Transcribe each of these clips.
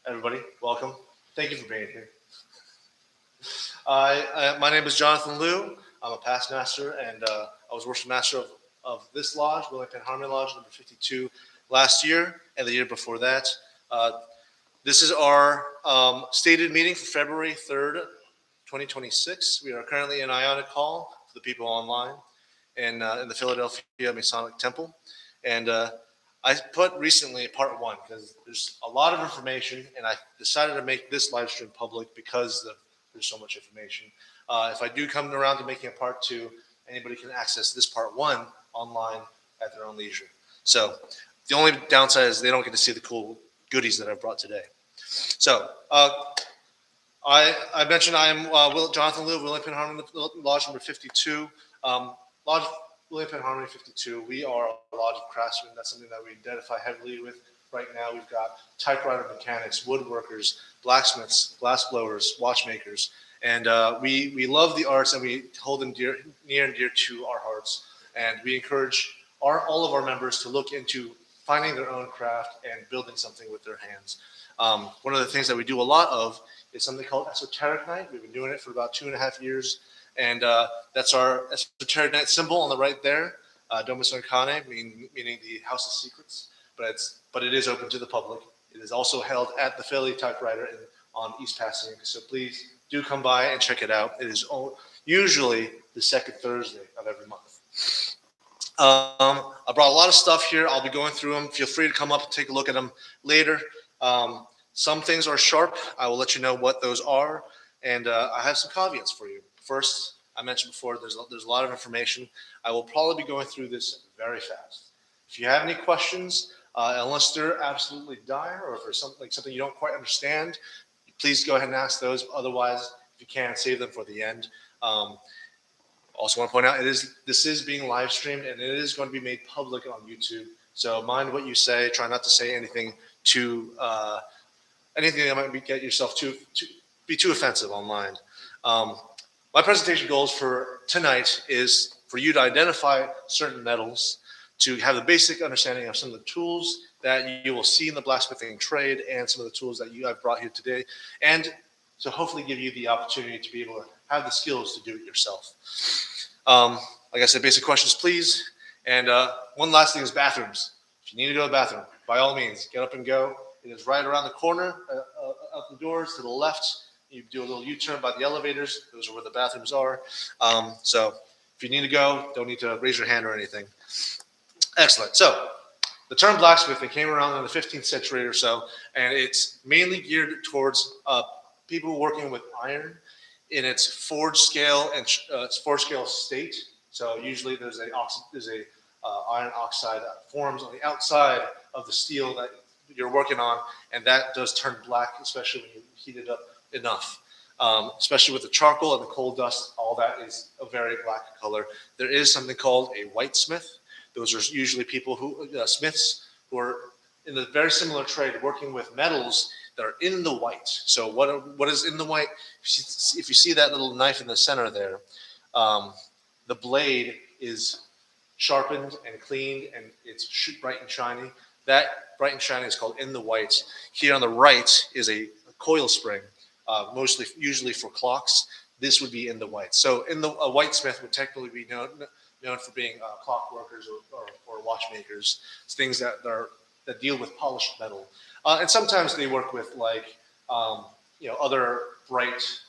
everybody. Welcome. Thank you for being here. My name is Jonathan Liu. I'm a past master, and I was worship master of this lodge, Wellington Harmony Lodge, number 52, last year and the year before that. This is our stated meeting for February 3rd, 2026. We are currently in Ionic Hall for the people online and in the Philadelphia Masonic Temple. And I put recently part one because there's a lot of information, and I decided to make this live stream public because there's so much information. If I do come around to making a part two, anybody can access this part one online at their own leisure. So the only downside is they don't get to see the cool goodies that I brought today. So I mentioned I am Jonathan Liu of Wellington Harmony Lodge number 52. Lodge Wellington Harmony 52. We are a lodge of craftsmen. That's something that we identify heavily with right now. We've got typewriter mechanics, woodworkers, blacksmiths, glass blowers, watchmakers, and we love the arts and we hold them near and dear to our hearts. And we encourage all of our members to look into finding their own craft and building something with their hands. One of the things that we do a lot of is something called Esoteric Night. We've been doing it for about 2.5 years, and that's our Esoteric Night symbol on the right there, Domus Arcanae, meaning the House of Secrets. But it is open to the public. It is also held at the Philly Typewriter on East Passing, so please do come by and check it out. It is usually the second Thursday of every month. I brought a lot of stuff here. I'll be going through them. Feel free to come up and take a look at them later. Some things are sharp. I will let you know what those are. And I have some caveats for you. First, I mentioned before, there's a lot of information. I will probably be going through this very fast. If you have any questions, unless they're absolutely dire or if there's something you don't quite understand, please go ahead and ask those. Otherwise, if you can, save them for the end. Also want to point out, this is being live streamed and it is going to be made public on YouTube. So mind what you say. Try not to say anything anything that might get yourself be too offensive online. My presentation goals for tonight is for you to identify certain metals, to have the basic understanding of some of the tools that you will see in the blacksmithing trade and some of the tools that I've brought here today, and to hopefully give you the opportunity to be able to have the skills to do it yourself. Like I said, basic questions, please. And one last thing is bathrooms. If you need to go to the bathroom, by all means, get up and go. It is right around the corner of the doors to the left. You do a little U-turn by the elevators. Those are where the bathrooms are. So if you need to go, don't need to raise your hand or anything. Excellent. So the term blacksmithing came around in the 15th century or so, and it's mainly geared towards people working with iron in its forge scale and forge scale state. So usually there's a iron oxide that forms on the outside of the steel that you're working on, and that does turn black, especially when you heat it up enough. Especially with the charcoal and the coal dust, all that is a very black color. There is something called a whitesmith. Those are usually people smiths who are in a very similar trade, working with metals that are in the white. So what is in the white? If you see that little knife in the center there, the blade is sharpened and cleaned, and it's bright and shiny. That bright and shiny is called in the white. Here on the right is a coil spring, usually for clocks. This would be in the white. So a whitesmith would technically be known for being clock workers or watchmakers. It's things that deal with polished metal. And sometimes they work with other bright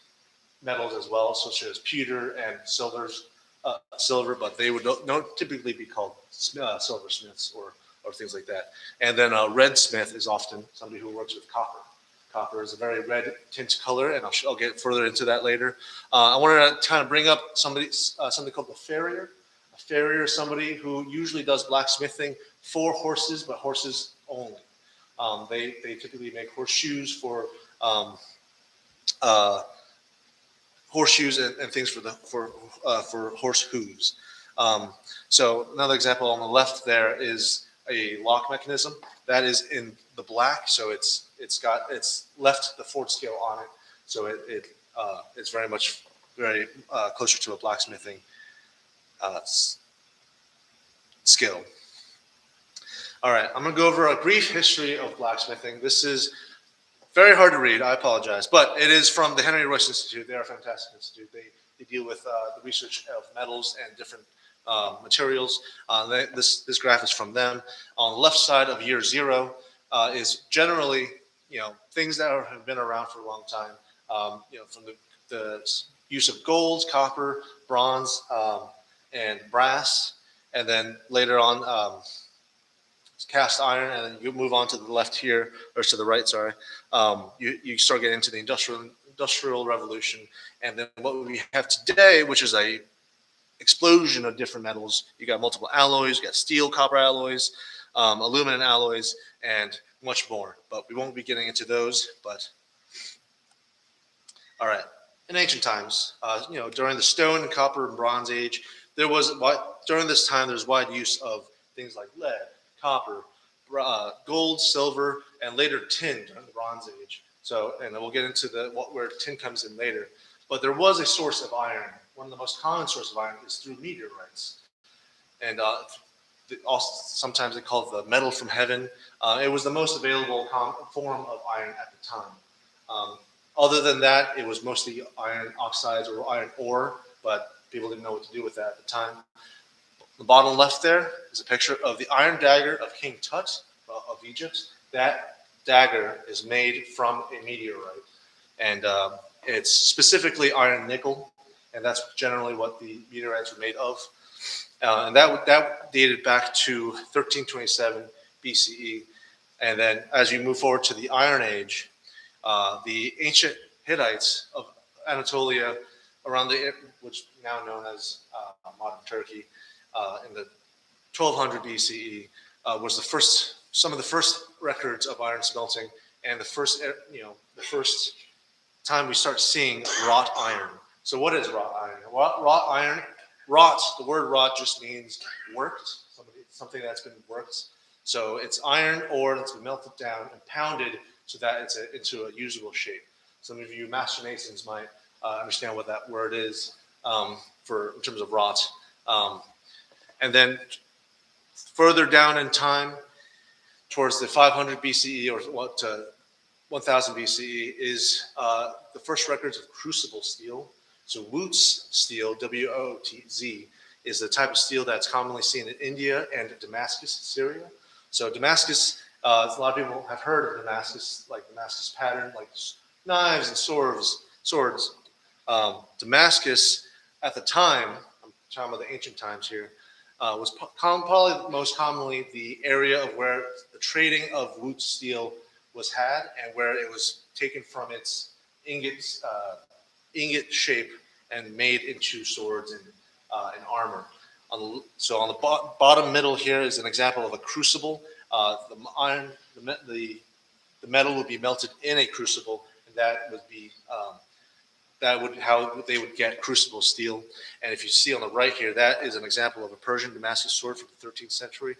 metals as well, such as pewter and silver, but they would don't typically be called silversmiths or things like that. And then a redsmith is often somebody who works with copper. Copper is a very red tint color, and I'll get further into that later. I wanted to kind of bring up something called the farrier. A farrier is somebody who usually does blacksmithing for horses, but horses only. They typically make horseshoes for horseshoes and things for horse hooves. So another example on the left there is a lock mechanism that is in the black, so it's left the forge scale on it, so it's very closer to a blacksmithing skill. All right, I'm going to go over a brief history of blacksmithing. This is very hard to read. I apologize, but it is from the Henry Royce Institute. They are a fantastic institute. They deal with the research of metals and different materials. This graph is from them. On the left side of year 0 is generally things that have been around for a long time. From the use of gold, copper, bronze, and brass, and then later on cast iron, and then you move on to the left here, or to the right, sorry. You start getting into the industrial revolution, and then what we have today, which is a explosion of different metals. You got multiple alloys, you got steel, copper alloys, aluminum alloys, and much more. But we won't be getting into those. But all right, in ancient times, during the Stone, Copper, and Bronze Age, during this time there was wide use of things like lead, copper, gold, silver, and later tin during the Bronze Age. So, and we'll get into where tin comes in later. But there was a source of iron. One of the most common sources of iron is through meteorites, and sometimes they call it the metal from heaven. It was the most available form of iron at the time. Other than that, it was mostly iron oxides or iron ore, but people didn't know what to do with that at the time. The bottom left there is a picture of the iron dagger of King Tut of Egypt. That dagger is made from a meteorite, and it's specifically iron nickel, and that's generally what the meteorites were made of. And that dated back to 1327 BCE. And then as you move forward to the Iron Age, the ancient Hittites of Anatolia, which is now known as modern Turkey, in the 1200 BCE, was some of the first records of iron smelting, and the first time we start seeing wrought iron. So what is wrought iron? Wrought iron, the word wrought just means worked, something that's been worked. So it's iron ore that's been melted down and pounded so that it's into a usable shape. Some of you master masons might understand what that word is in terms of wrought. And then further down in time, towards the 500 BCE or 1000 BCE, is the first records of crucible steel. So Wootz steel, W-O-T-Z, is the type of steel that's commonly seen in India and Damascus, Syria. So Damascus, a lot of people have heard of Damascus, like Damascus pattern, like knives and swords. Damascus, at the time, I'm talking about the ancient times here, was probably most commonly the area of where the trading of Wootz steel was had, and where it was taken from its ingot shape and made into swords and armor. So on the bottom middle here is an example of a crucible. The metal would be melted in a crucible, and that would how they would get crucible steel. And if you see on the right here, that is an example of a Persian Damascus sword from the 13th century.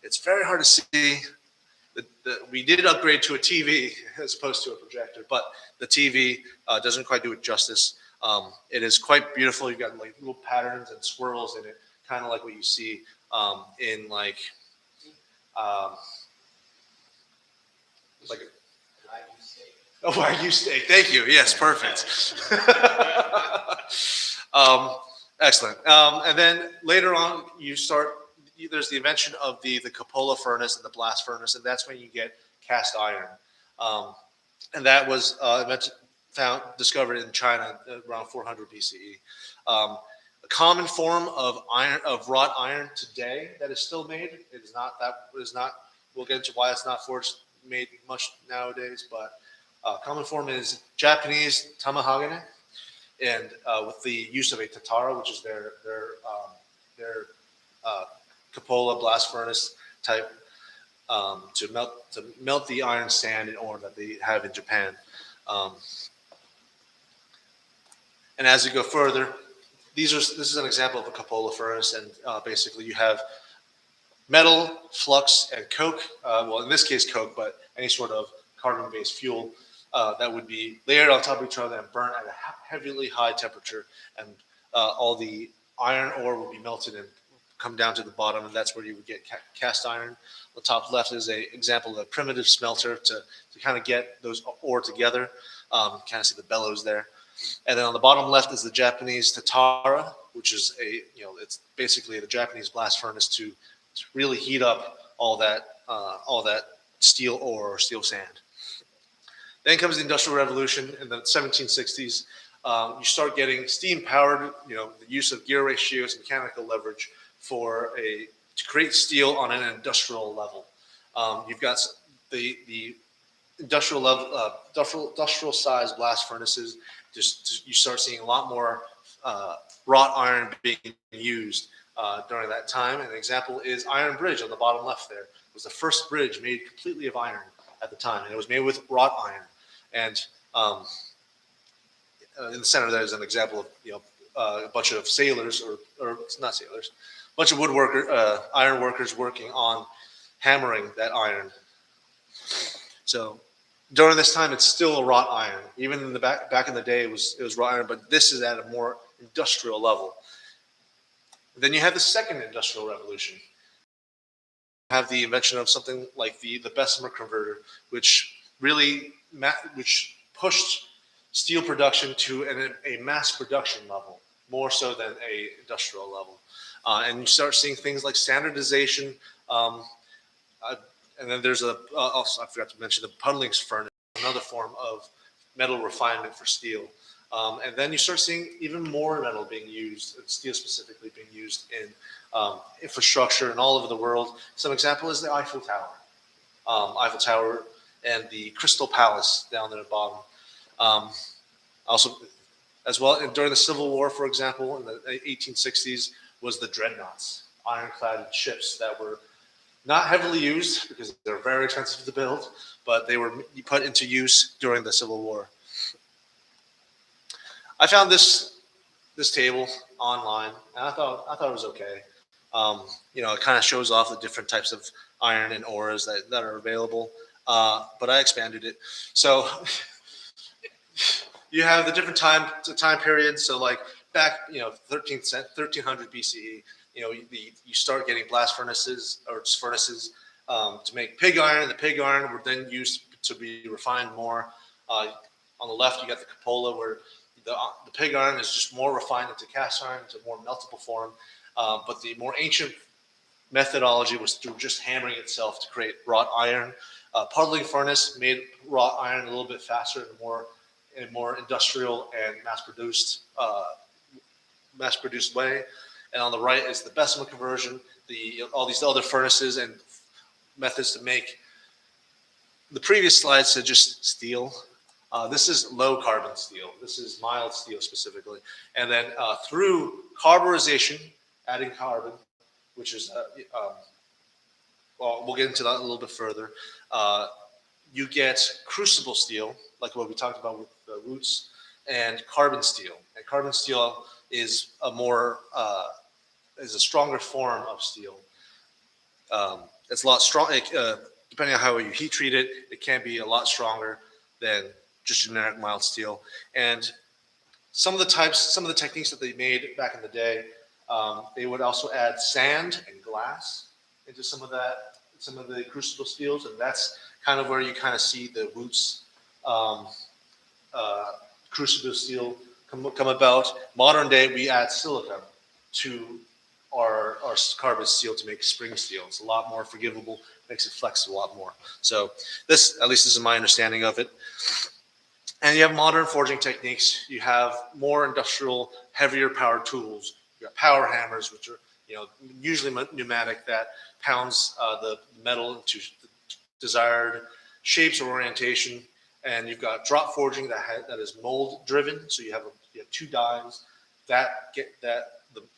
It's very hard to see. We did upgrade to a TV as opposed to a projector, but the TV doesn't quite do it justice. It is quite beautiful. You've got like little patterns and swirls in it, kind of like what you see in like a Wagyu steak. Thank you. Yes, perfect. Excellent. And then later on, there's the invention of the cupola furnace and the blast furnace, and that's when you get cast iron. And that was discovered in China around 400 BCE. A common form of wrought iron today that is still made. It is not. We'll get into why it's not made much nowadays, but common form is Japanese tamahagane, and with the use of a tatara, which is their cupola blast furnace type, to melt the iron, sand, and ore that they have in Japan. And as you go further, this is an example of a cupola furnace, and basically you have metal, flux, and coke. Well, in this case, coke, but any sort of carbon-based fuel that would be layered on top of each other and burnt at a heavily high temperature, and all the iron ore would be melted and come down to the bottom, and that's where you would get cast iron. The top left is an example of a primitive smelter to kind of get those ore together. Kind of see the bellows there. And then on the bottom left is the Japanese tatara, which is it's basically the Japanese blast furnace to really heat up all that steel ore or steel sand. Then comes the Industrial Revolution in the 1760s. You start getting steam-powered, the use of gear ratios, mechanical leverage to create steel on an industrial level. You've got the industrial level, industrial size blast furnaces. You start seeing a lot more wrought iron being used during that time. And an example is Iron Bridge on the bottom left there. It was the first bridge made completely of iron at the time, and it was made with wrought iron. And in the center there is an example of a bunch of sailors or not sailors, a bunch of woodworker iron workers working on hammering that iron. So during this time, it's still a wrought iron. Even in the back in the day, it was wrought iron, but this is at a more industrial level. Then you have the second industrial revolution. You have the invention of something like the Bessemer converter, which really pushed steel production to a mass production level, more so than a industrial level. And you start seeing things like standardization. And then there's also, I forgot to mention, the puddling furnace, another form of metal refinement for steel. And then you start seeing even more metal being used, steel specifically being used in infrastructure and all over the world. Some example is the Eiffel Tower. Eiffel Tower and the Crystal Palace down there at the bottom. Also, as well, during the Civil War, for example, in the 1860s, was the dreadnoughts, ironclad ships that were not heavily used because they're very expensive to build, but they were put into use during the Civil War. I found this table online, and I thought it was okay. It kind of shows off the different types of iron and ores that are available, but I expanded it. So you have the different time periods. So like back, 1300 BCE, you start getting blast furnaces or furnaces to make pig iron. The pig iron were then used to be refined more. On the left, you got the cupola, where the pig iron is just more refined into cast iron, into more meltable form. But the more ancient methodology was through just hammering itself to create wrought iron. Puddling furnace made wrought iron a little bit faster in a more industrial and mass-produced way. And on the right is the Bessemer conversion, all these other furnaces and methods to make. The previous slide said just steel. This is low carbon steel. This is mild steel specifically. And then through carburization, adding carbon, which is, we'll get into that a little bit further. You get crucible steel, like what we talked about with the roots, and carbon steel. And carbon steel is is a stronger form of steel. It's a lot strong. Depending on how you heat treat it, it can be a lot stronger than just generic mild steel. And some of the techniques that they made back in the day, they would also add sand and glass into some of the crucible steels, and that's kind of where you kind of see the roots crucible steel come about. Modern day, we add silica to our carbon steel to make spring steel. It's a lot more forgivable, makes it flex a lot more. So this, at least this is my understanding of it. And you have modern forging techniques. You have more industrial, heavier powered tools. You have power hammers, which are usually pneumatic, that pounds the metal into desired shapes or orientation. And you've got drop forging that is mold driven. So you have two dies that get the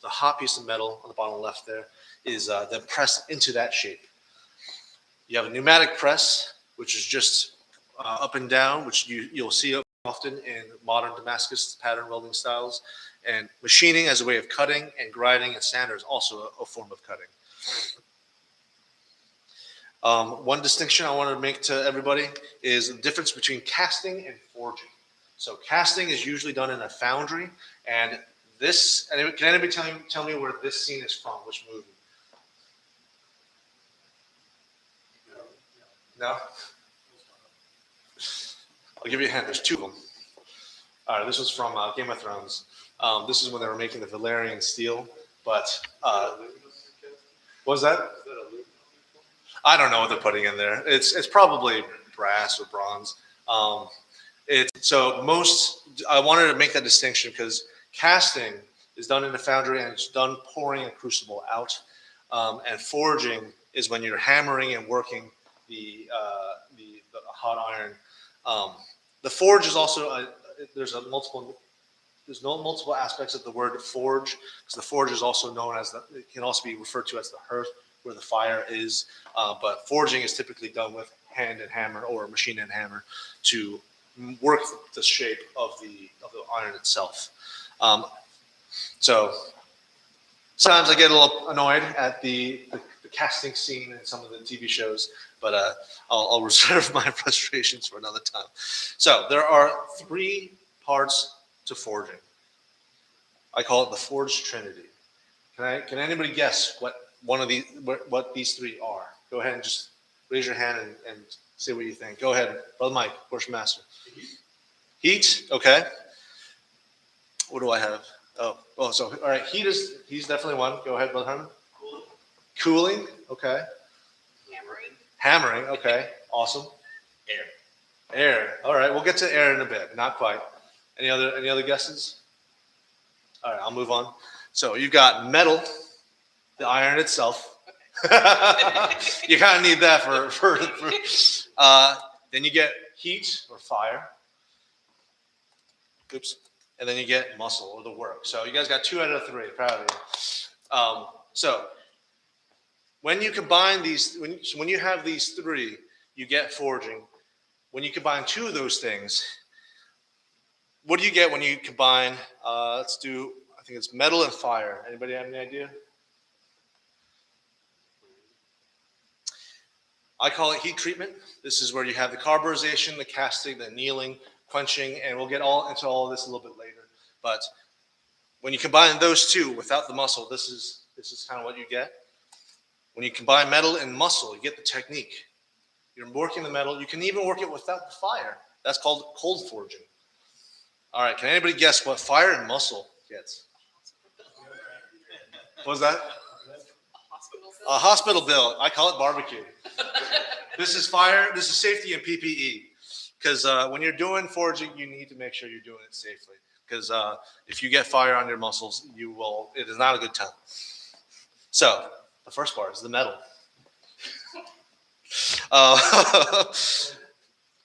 hot piece of metal on the bottom left there is then pressed into that shape. You have a pneumatic press, which is just up and down, which you'll see often in modern Damascus pattern welding styles. And machining as a way of cutting, and grinding and sander is also a form of cutting. One distinction I want to make to everybody is the difference between casting and forging. So casting is usually done in a foundry, and can anybody tell me where this scene is from? Which movie? No? I'll give you a hint. There's two of them. All right, this was from Game of Thrones. This is when they were making the Valerian steel, but what was that? I don't know what they're putting in there. It's probably brass or bronze. I wanted to make that distinction because casting is done in a foundry and it's done pouring a crucible out, and forging is when you're hammering and working the hot iron. The forge is also there's multiple aspects of the word forge, because the forge is also known as it can also be referred to as the hearth where the fire is, but forging is typically done with hand and hammer or machine and hammer to work the shape of the iron itself. So sometimes I get a little annoyed at the casting scene in some of the TV shows, but I'll reserve my frustrations for another time. So there are 3 parts to forging. I call it the forge trinity. Can anybody guess what these 3 are? Go ahead and just raise your hand and say what you think. Go ahead, Brother Mike, Worship Master. Heat, okay. What do I have? So all right, he's definitely one. Go ahead, Brother Herman. Cooling, okay. Hammering, okay. Awesome. Air. All right, we'll get to air in a bit. Not quite. Any other guesses? All right, I'll move on. So you've got metal, the iron itself. You kind of need that for then you get heat or fire. Oops. And then you get muscle or the work. So you guys got 2 out of 3. Proud of you. So when you combine these, when you have these 3, you get forging. When you combine 2 of those things, what do you get when you combine? I think it's metal and fire. Anybody have any idea? I call it heat treatment. This is where you have the carburization, the casting, the annealing, quenching, and we'll get into all of this a little bit later. But when you combine those 2 without the muscle, this is kind of what you get. When you combine metal and muscle, you get the technique. You're working the metal. You can even work it without the fire. That's called cold forging. All right, can anybody guess what fire and muscle gets? What was that? A hospital bill. I call it barbecue. This is fire. This is safety and PPE. Because when you're doing forging, you need to make sure you're doing it safely. Because if you get fire on your muscles, it is not a good time. So the first part is the metal.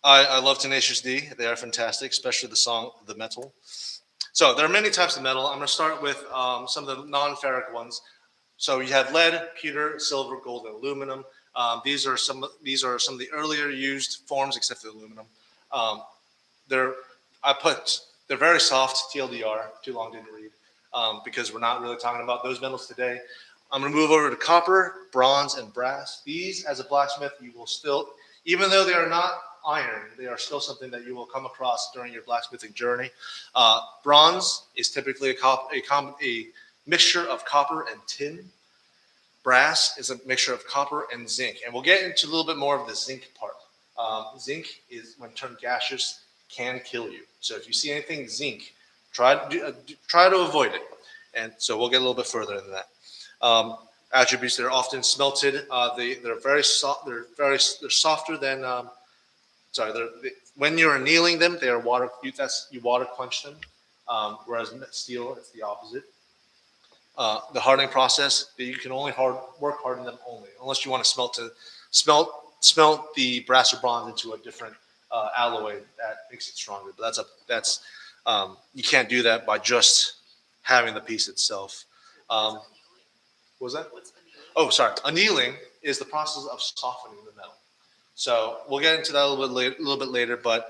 I love Tenacious D. They are fantastic, especially the song "The Metal." So there are many types of metal. I'm going to start with some of the non-ferric ones. So you have lead, pewter, silver, gold, and aluminum. These are some of the earlier used forms, except for the aluminum. They're very soft. TLDR. Too long, didn't read. Because we're not really talking about those metals today. I'm going to move over to copper, bronze, and brass. These, as a blacksmith, you will still, even though they are not iron, they are still something that you will come across during your blacksmithing journey. Bronze is typically a mixture of copper and tin. Brass is a mixture of copper and zinc. And we'll get into a little bit more of the zinc part. Zinc is, when turned gaseous, can kill you. So if you see anything zinc, try to avoid it. And so we'll get a little bit further into that. Attributes that are often smelted. They're very soft. They're softer than. When you're annealing them, they are water. You water quench them. Whereas steel, it's the opposite. The hardening process, you can only harden them only, unless you want to smelt the brass or bronze into a different alloy that makes it stronger. But that's you can't do that by just having the piece itself. What was that? Oh, sorry. Annealing is the process of softening the metal. So we'll get into that a little bit later. But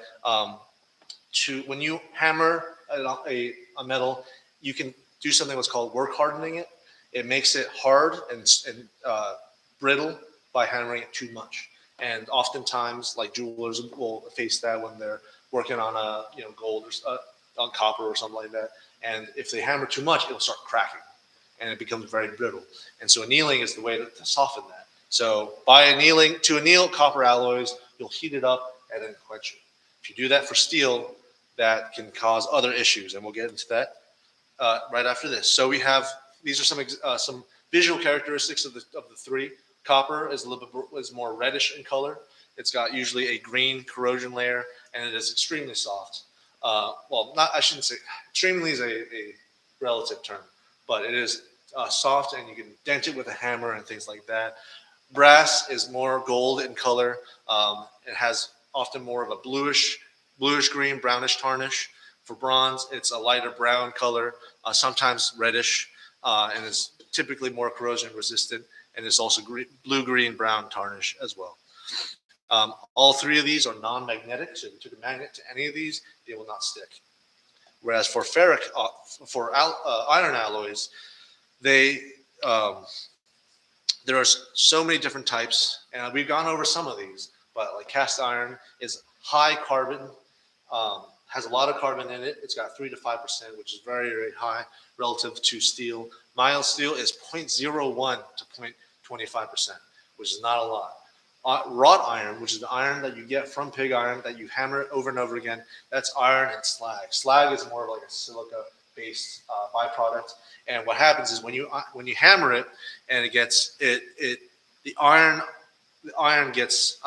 when you hammer a metal, you can do something what's called work hardening it. It makes it hard and brittle by hammering it too much. And oftentimes, like jewelers will face that when they're working on gold or on copper or something like that. And if they hammer too much, it'll start cracking, and it becomes very brittle. And so annealing is the way to soften that. So by annealing, to anneal copper alloys, you'll heat it up and then quench it. If you do that for steel, that can cause other issues, and we'll get into that right after this. So we have, these are some visual characteristics of the three. Copper is a little bit is more reddish in color. It's got usually a green corrosion layer, and it is extremely soft. Well, not, I shouldn't say extremely is a relative term, but it is soft, and you can dent it with a hammer and things like that. Brass is more gold in color. It has often more of a bluish green, brownish tarnish. For bronze, it's a lighter brown color, sometimes reddish, and is typically more corrosion resistant, and it's also blue, green, brown tarnish as well. All three of these are non-magnetic, so if you took a magnet to any of these, they will not stick. Whereas for iron alloys, they there are so many different types, and we've gone over some of these. But like cast iron is high carbon, has a lot of carbon in it. It's got 3 to 5%, which is very, very high relative to steel. Mild steel is 0.01 to 0.25%, which is not a lot. Wrought iron, which is the iron that you get from pig iron that you hammer it over and over again, that's iron and slag. Slag is more of like a silica-based byproduct. And what happens is when you hammer it and it gets the iron gets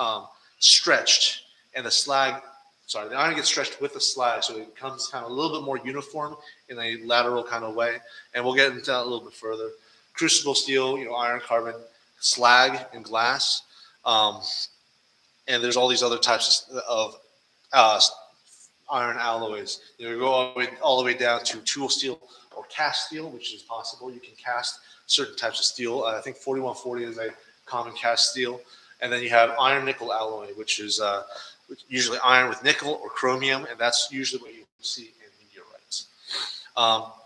stretched, and the iron gets stretched with the slag, so it becomes kind of a little bit more uniform in a lateral kind of way. And we'll get into that a little bit further. Crucible steel, iron, carbon, slag, and glass. And there's all these other types of iron alloys. You go all the way down to tool steel or cast steel, which is possible. You can cast certain types of steel. I think 4140 is a common cast steel. And then you have iron nickel alloy, which is usually iron with nickel or chromium, and that's usually what you see in meteorites.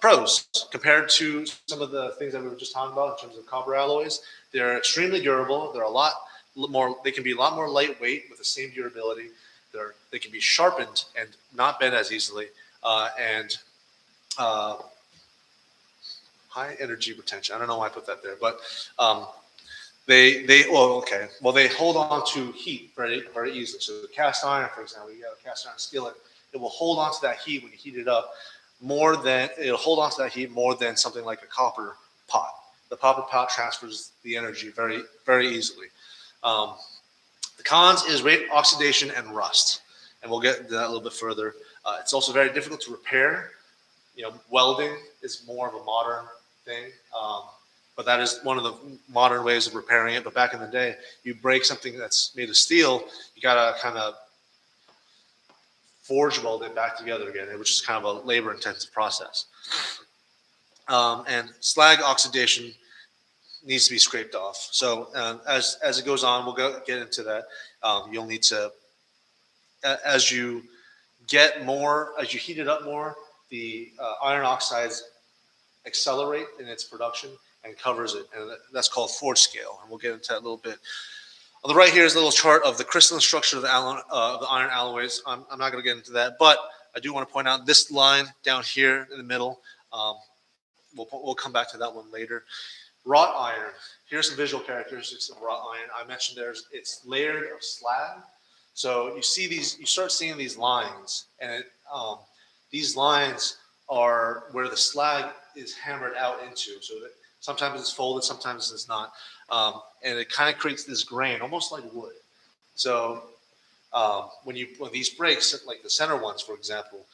Pros, compared to some of the things that we were just talking about in terms of copper alloys, they're extremely durable. They're a lot more. They can be a lot more lightweight with the same durability. They can be sharpened and not bend as easily, and high energy retention. I don't know why I put that there, but they hold on to heat very, very easily. So the cast iron, for example, you have a cast iron skillet, it will hold on to that heat when you heat it up it'll hold on to that heat more than something like a copper pot. The copper pot transfers the energy very, very easily. The cons is rate oxidation and rust, and we'll get into that a little bit further. It's also very difficult to repair. Welding is more of a modern thing, but that is one of the modern ways of repairing it. But back in the day, you break something that's made of steel, you gotta kind of forge weld it back together again, which is kind of a labor-intensive process. And slag oxidation needs to be scraped off. So as it goes on, we'll get into that. You'll need to, as you heat it up more, the iron oxides accelerate in its production and covers it, and that's called forge scale, and we'll get into that a little bit. On the right here is a little chart of the crystalline structure of the iron alloys. I'm not going to get into that, but I do want to point out this line down here in the middle. We'll come back to that one later. Wrought iron. Here's some visual characteristics of wrought iron. I mentioned it's layered of slag. So you start seeing these lines, and these lines are where the slag is hammered out into. So that sometimes it's folded, sometimes it's not. And it kind of creates this grain, almost like wood. So when these breaks, like the center ones, for example,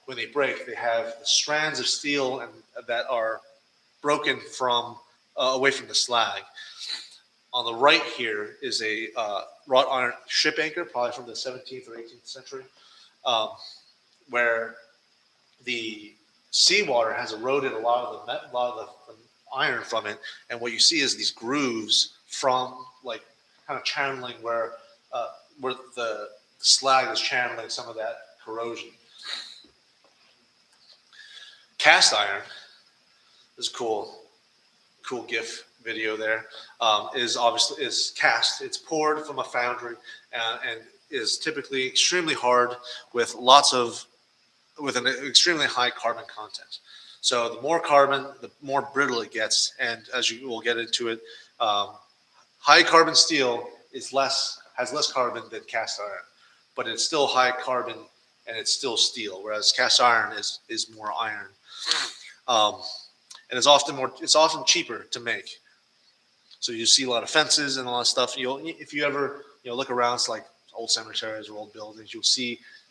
when they break, they have the strands of steel that are broken from away from the slag. On the right here is a wrought iron ship anchor, probably from the 17th or 18th century, where the seawater has eroded a lot of the iron from it, and what you see is these grooves from like kind of channeling where the slag is channeling some of that corrosion. Cast iron is cool GIF video there. Is cast. It's poured from a foundry and is typically extremely hard with an extremely high carbon content. So the more carbon, the more brittle it gets, and as you will get into it, High carbon steel has less carbon than cast iron, but it's still high carbon and it's still steel, whereas cast iron is more iron. Um, and it's often cheaper to make. So you see a lot of fences and a lot of stuff. If you ever look around, it's like old cemeteries or old buildings, you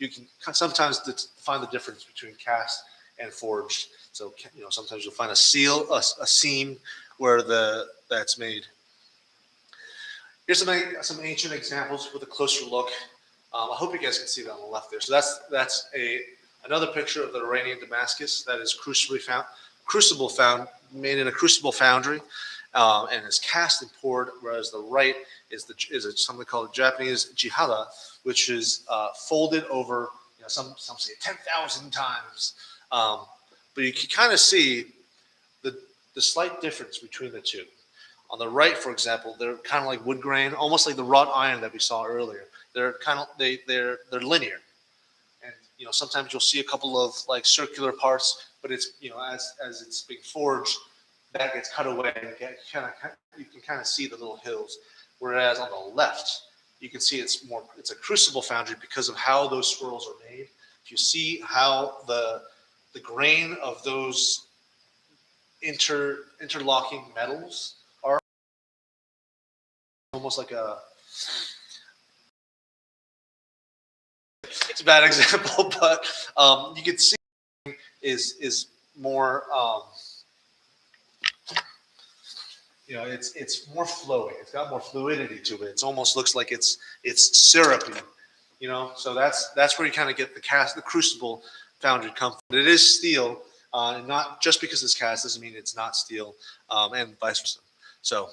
can sometimes find the difference between cast and forged. So sometimes you'll find a seam where that's made. Here's some ancient examples with a closer look. I hope you guys can see that on the left there. So that's another picture of the Iranian Damascus that is made in a crucible foundry, and is cast and poured. Whereas the right is something called Japanese jihada, which is folded over. Some say 10,000 times, but you can kind of see the slight difference between the two. On the right, for example, they're kind of like wood grain, almost like the wrought iron that we saw earlier. They're they're linear, and sometimes you'll see a couple of like circular parts, but it's as it's being forged, that gets cut away. You can kind of see the little hills. Whereas on the left, you can see it's a crucible foundry because of how those swirls are made. If you see how the grain of those interlocking metals are almost like it's a bad example, but you can see is more it's more flowing. It's got more fluidity to it. It almost looks like it's syrupy, So that's where you kind of get the crucible foundry come from. It is steel, and not just because it's cast doesn't mean it's not steel, and vice versa. So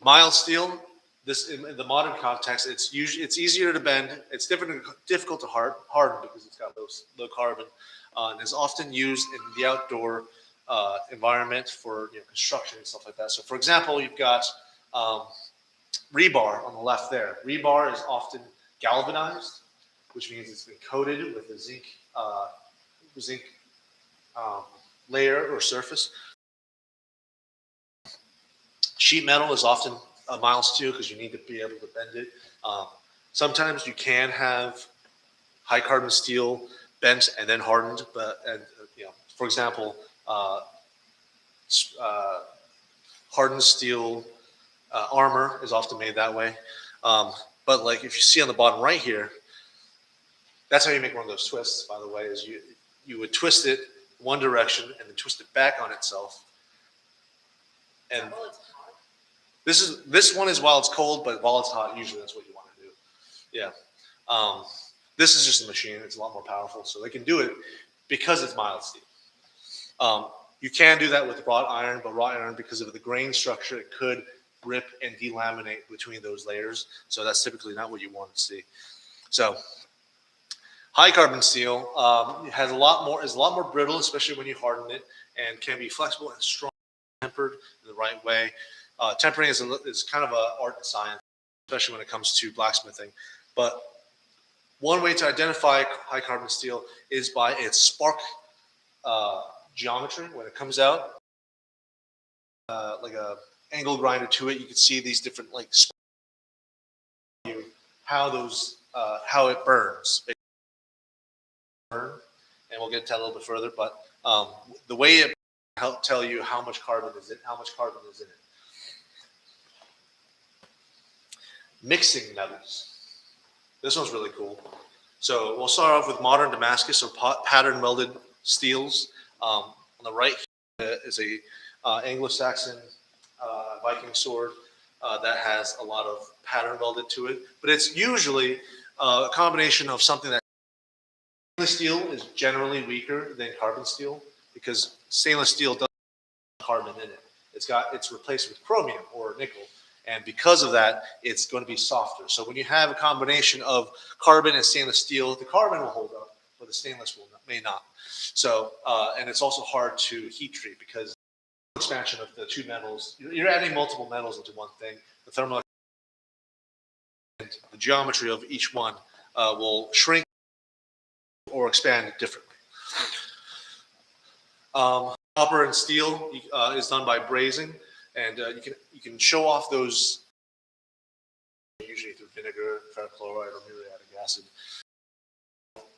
mild steel. This in the modern context, it's easier to bend. It's difficult to harden because it's got low carbon, and is often used in the outdoor environment for construction and stuff like that. So, for example, you've got rebar on the left there. Rebar is often galvanized, which means it's been coated with a zinc layer or surface. Sheet metal is often a mild steel because you need to be able to bend it. Sometimes you can have high carbon steel bent and then hardened, for example, hardened steel armor is often made that way. But like if you see on the bottom right here, that's how you make one of those twists, by the way, is you would twist it one direction and then twist it back on itself. And this one is while it's cold, but while it's hot, usually that's what you want to do. Yeah. This is just a machine. It's a lot more powerful, so they can do it because it's mild steel. You can do that with wrought iron, but wrought iron, because of the grain structure, it could rip and delaminate between those layers. So that's typically not what you want to see. So high carbon steel is a lot more brittle, especially when you harden it, and can be flexible and strong, tempered in the right way. Tempering is kind of an art and science, especially when it comes to blacksmithing. But one way to identify high carbon steel is by its spark geometry. When it comes out, like a angle grinder to it, you can see these different how it burns. And we'll get to that a little bit further. But the way it helps tell you how much carbon is in it. Mixing metals. This one's really cool. So we'll start off with modern Damascus or pattern welded steels. On the right is a Anglo-Saxon Viking sword that has a lot of pattern welded to it, but it's usually a combination of something that stainless steel is generally weaker than carbon steel because stainless steel doesn't have carbon in it. It's replaced with chromium or nickel. And because of that, it's going to be softer. So when you have a combination of carbon and stainless steel, the carbon will hold up, but the stainless may not. So, and it's also hard to heat treat because expansion of the two metals, you're adding multiple metals into one thing. The thermal and the geometry of each one will shrink or expand differently. Copper and steel is done by brazing. and you can show off those usually through vinegar, ferric chloride, or muriatic acid.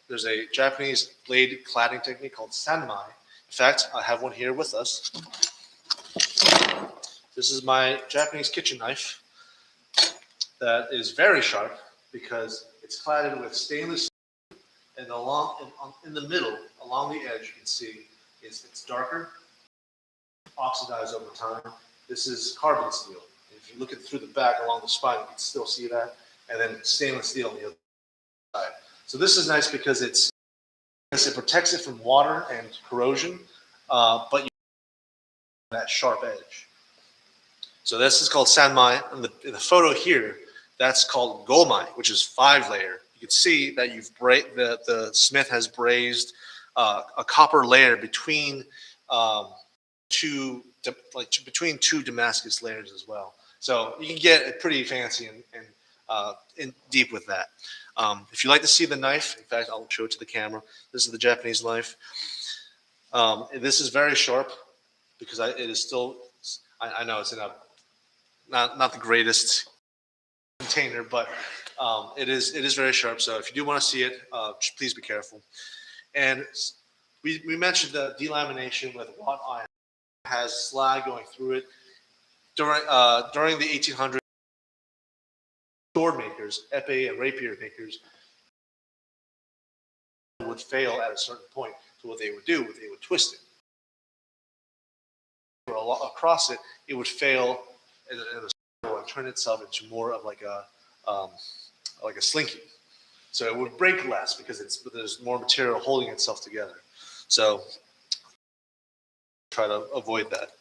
There's a Japanese blade cladding technique called sanmai. In fact, I have one here with us. This is my Japanese kitchen knife that is very sharp because it's cladded with stainless steel, and in the middle, along the edge, you can see it's darker, oxidized over time. This is carbon steel. If you look at through the back along the spine, you can still see that, and then stainless steel on the other side. So this is nice because it protects it from water and corrosion, but you have that sharp edge. So this is called sanmai. In the photo here, that's called gomai, which is 5-layer. You can see that the smith has brazed a copper layer between between two Damascus layers as well. So you can get pretty fancy and deep with that. If you like to see the knife, in fact, I'll show it to the camera. This is the Japanese knife. This is very sharp because it is still. I know it's in a not the greatest container, but it is very sharp. So if you do want to see it, please be careful. And we mentioned the delamination with wrought iron. It has slag going through it. During the 1800s, sword makers, epee and rapier makers, would fail at a certain point. So what they would do, they would twist it. Across it, it would fail and turn itself into more of like a slinky. So it would break less because there's more material holding itself together. So try to avoid that.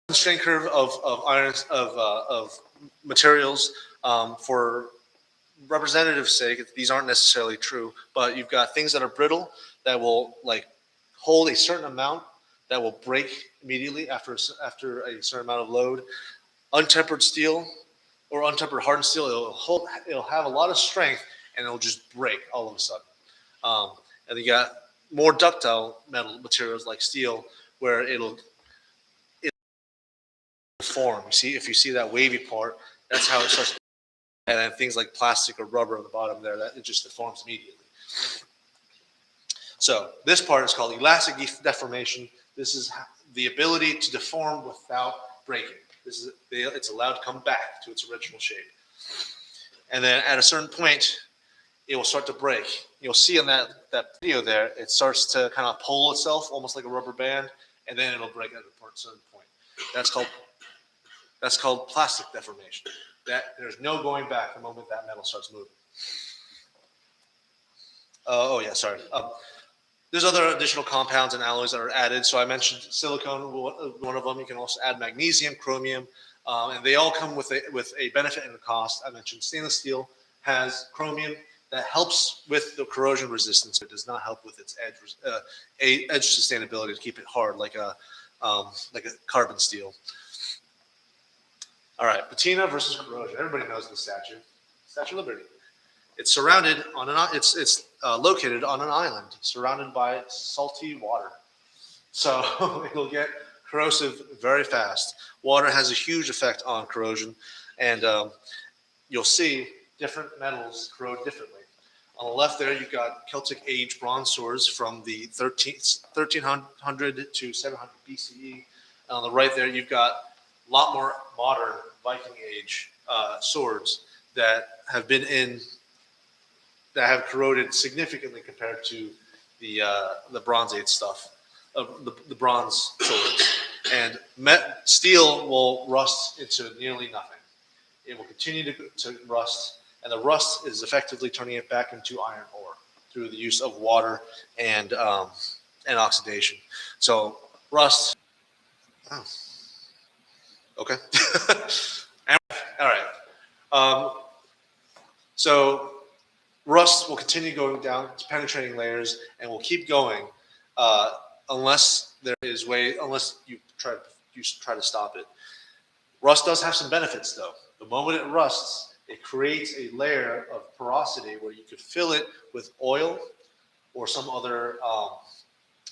The strain curve of irons of materials for representative sake, these aren't necessarily true, but you've got things that are brittle that will hold a certain amount that will break immediately after a certain amount of load. Untempered steel or untempered hardened steel, it'll have a lot of strength and it'll just break all of a sudden. And you got more ductile materials like steel where it'll form. If you see that wavy part, that's how it starts. And then things like plastic or rubber on the bottom there, that it just deforms immediately. So this part is called elastic deformation. This is the ability to deform without breaking. It's allowed to come back to its original shape. And then at a certain point, it will start to break. You'll see in that video there, it starts to kind of pull itself almost like a rubber band, and then it'll break at a certain point. That's called plastic deformation. There's no going back the moment that metal starts moving. There's other additional compounds and alloys that are added. So I mentioned silicone, one of them. You can also add magnesium, chromium, and they all come with a benefit and a cost. I mentioned stainless steel has chromium that helps with the corrosion resistance. It does not help with its edge sustainability to keep it hard like a carbon steel. All right, patina versus corrosion. Everybody knows the Statue of Liberty. It's surrounded on it's located on an island surrounded by salty water. So it'll get corrosive very fast. Water has a huge effect on corrosion, and you'll see different metals corrode differently. On the left there, you've got Celtic age bronze swords from the 1300 to 700 BCE. And on the right there, you've got a lot more modern Viking age swords that have corroded significantly compared to the Bronze Age stuff, the bronze swords. And steel will rust into nearly nothing. It will continue to rust, and the rust is effectively turning it back into iron ore through the use of water and oxidation. So rust. Oh. Okay. All right. So rust will continue going down to penetrating layers and will keep going unless you try to stop it. Rust does have some benefits though. The moment it rusts, it creates a layer of porosity where you could fill it with oil or some other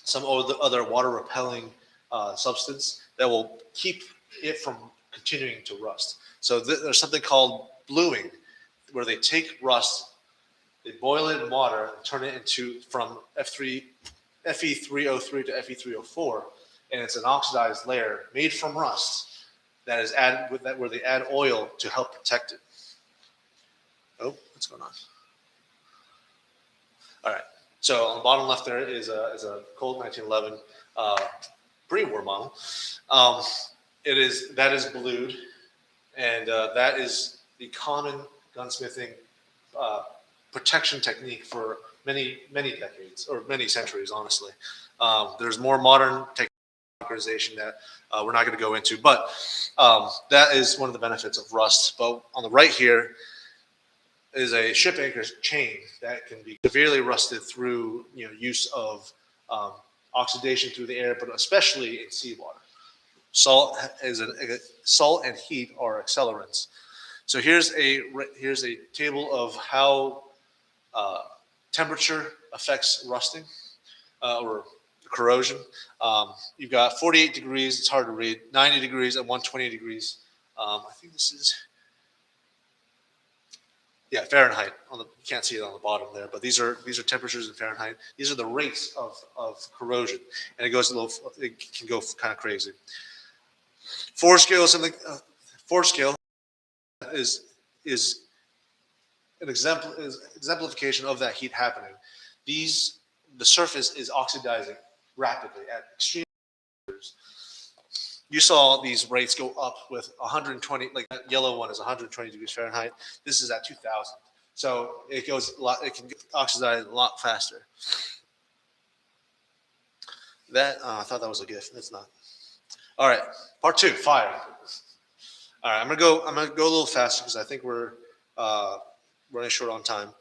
water repelling substance that will keep it from continuing to rust. So there's something called bluing, where they take rust, they boil it in water, and turn it into from Fe3O3 to Fe3O4, and it's an oxidized layer made from rust that is added with that, where they add oil to help protect it. Oh, what's going on? All right. So on the bottom left there is a Colt 1911 pre-war model. That is blued, and that is the common gunsmithing protection technique for many decades or many centuries. Honestly, there's more modern organization that we're not going to go into, but that is one of the benefits of rust. But on the right here is a ship anchor chain that can be severely rusted through use of oxidation through the air, but especially in seawater. Salt and heat are accelerants. So here's a table of how temperature affects rusting or corrosion. You've got 48 degrees, it's hard to read, 90 degrees, and 120 degrees. I think this is, Fahrenheit. You can't see it on the bottom there, but these are temperatures in Fahrenheit. These are the rates of corrosion, and it can go kind of crazy. Four scale is an exemplification of that heat happening. The surface is oxidizing rapidly at extreme temperatures. You saw these rates go up with 120, like that yellow one is 120 degrees Fahrenheit. This is at 2000. So it goes a lot, it can oxidize a lot faster. I thought that was a gift. It's not. All right, part 2, fire. All right, I'm gonna go a little faster because I think we're running short on time.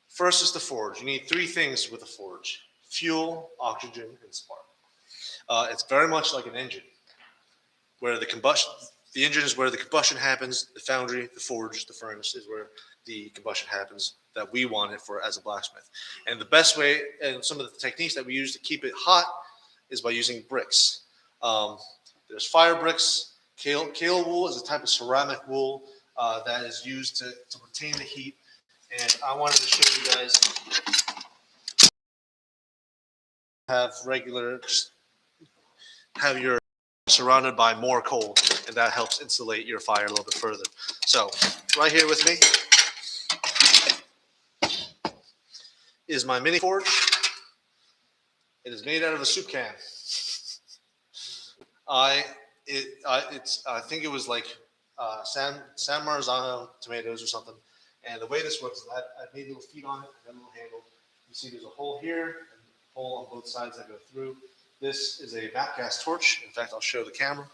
First is the forge. You need 3 things with a forge: fuel, oxygen, and spark. It's very much like an engine, where the engine is where the combustion happens. The foundry, the forge, the furnace is where the combustion happens that we want it for as a blacksmith. And the best way, and some of the techniques that we use to keep it hot, is by using bricks. There's fire bricks. Kale wool is a type of ceramic wool that is used to retain the heat. And I wanted to show you guys have your surrounded by more coal, and that helps insulate your fire a little bit further. So right here with me is my mini forge. It is made out of a soup can. I think it was like San Marzano tomatoes or something. And the way this works is that I made little feet on it and a little handle. You see there's a hole here and a hole on both sides that go through. This is a back gas torch. In fact, I'll show the camera.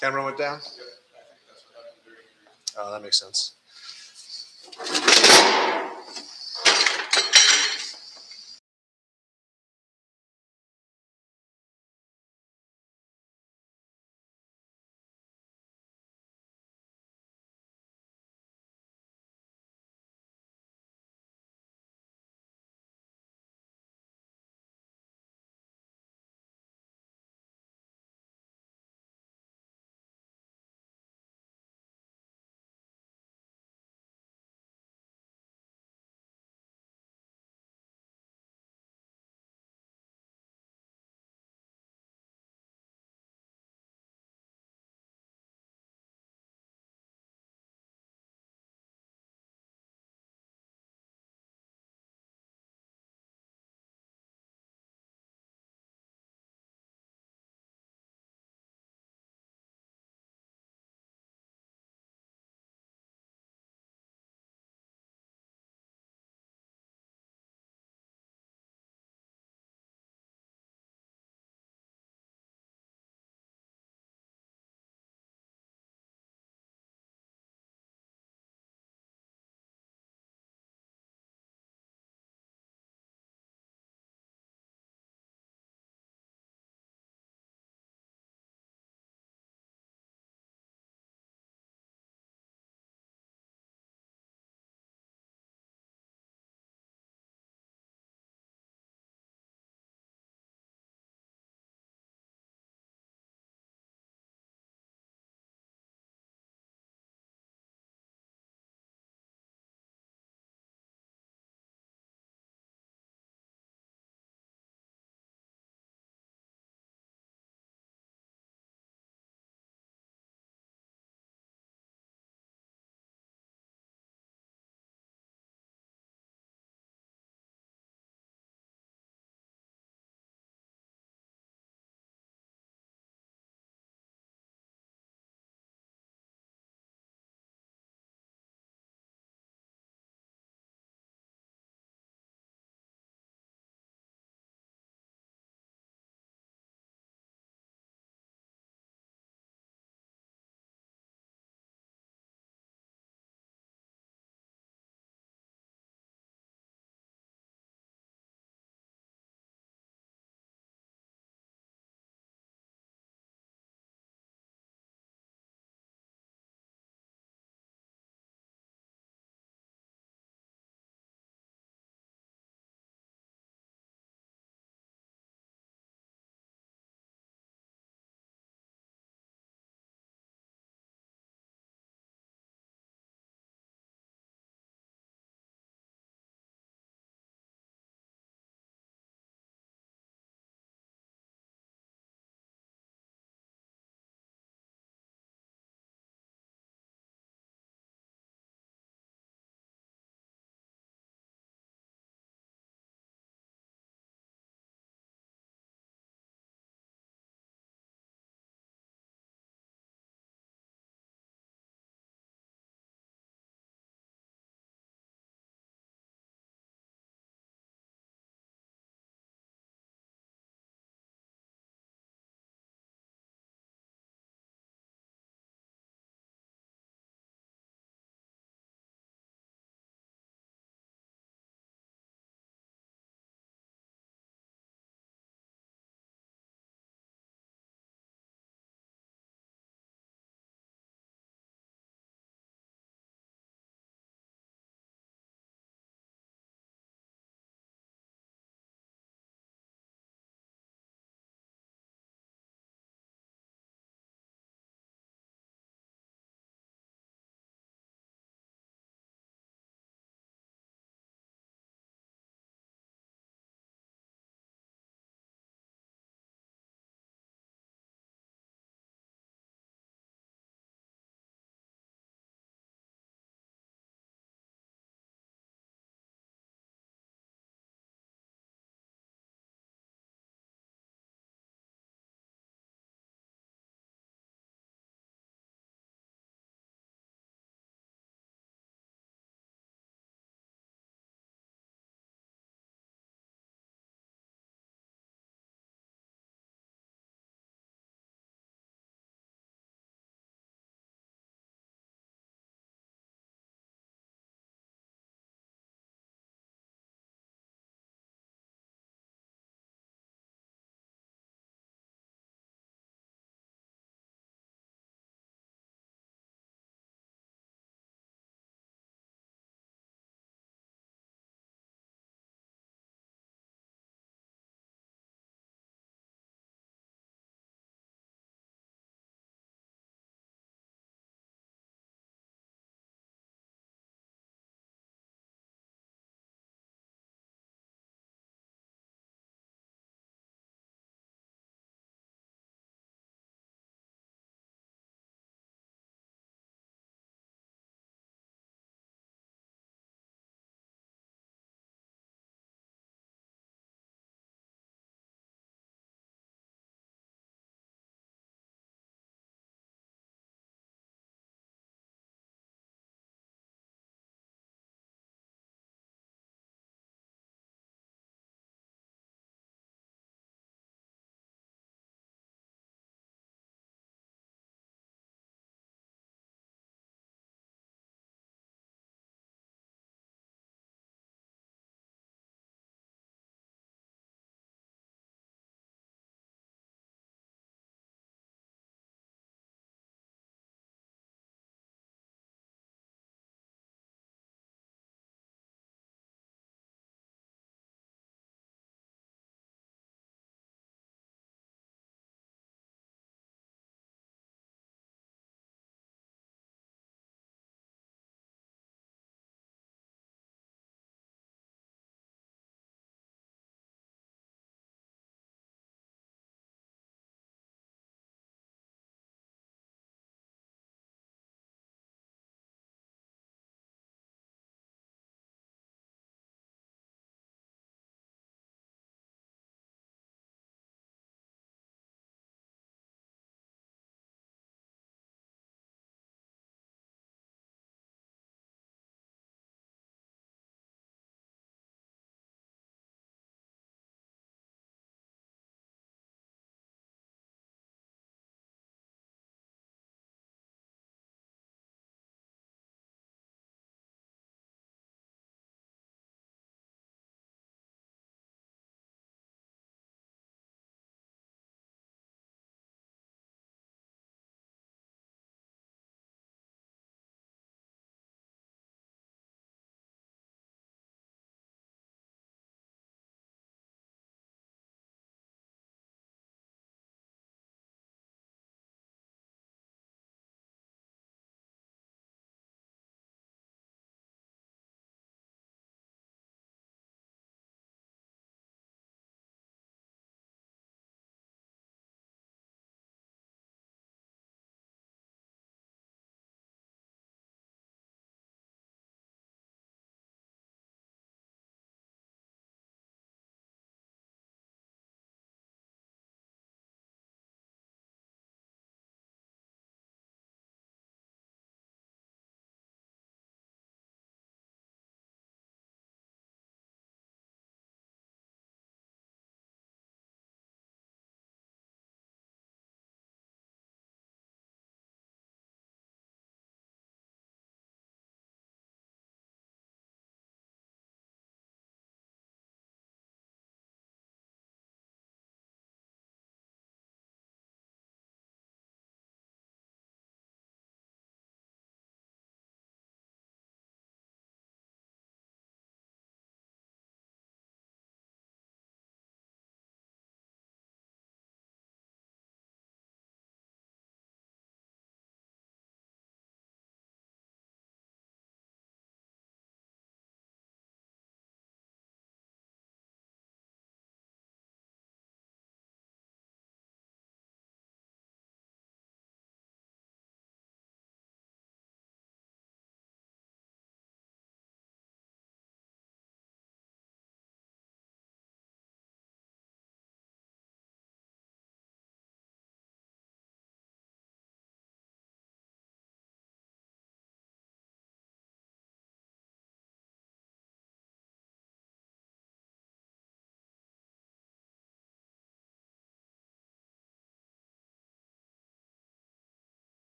Camera went down? Yep, I think that's what happened during. Oh, that makes sense.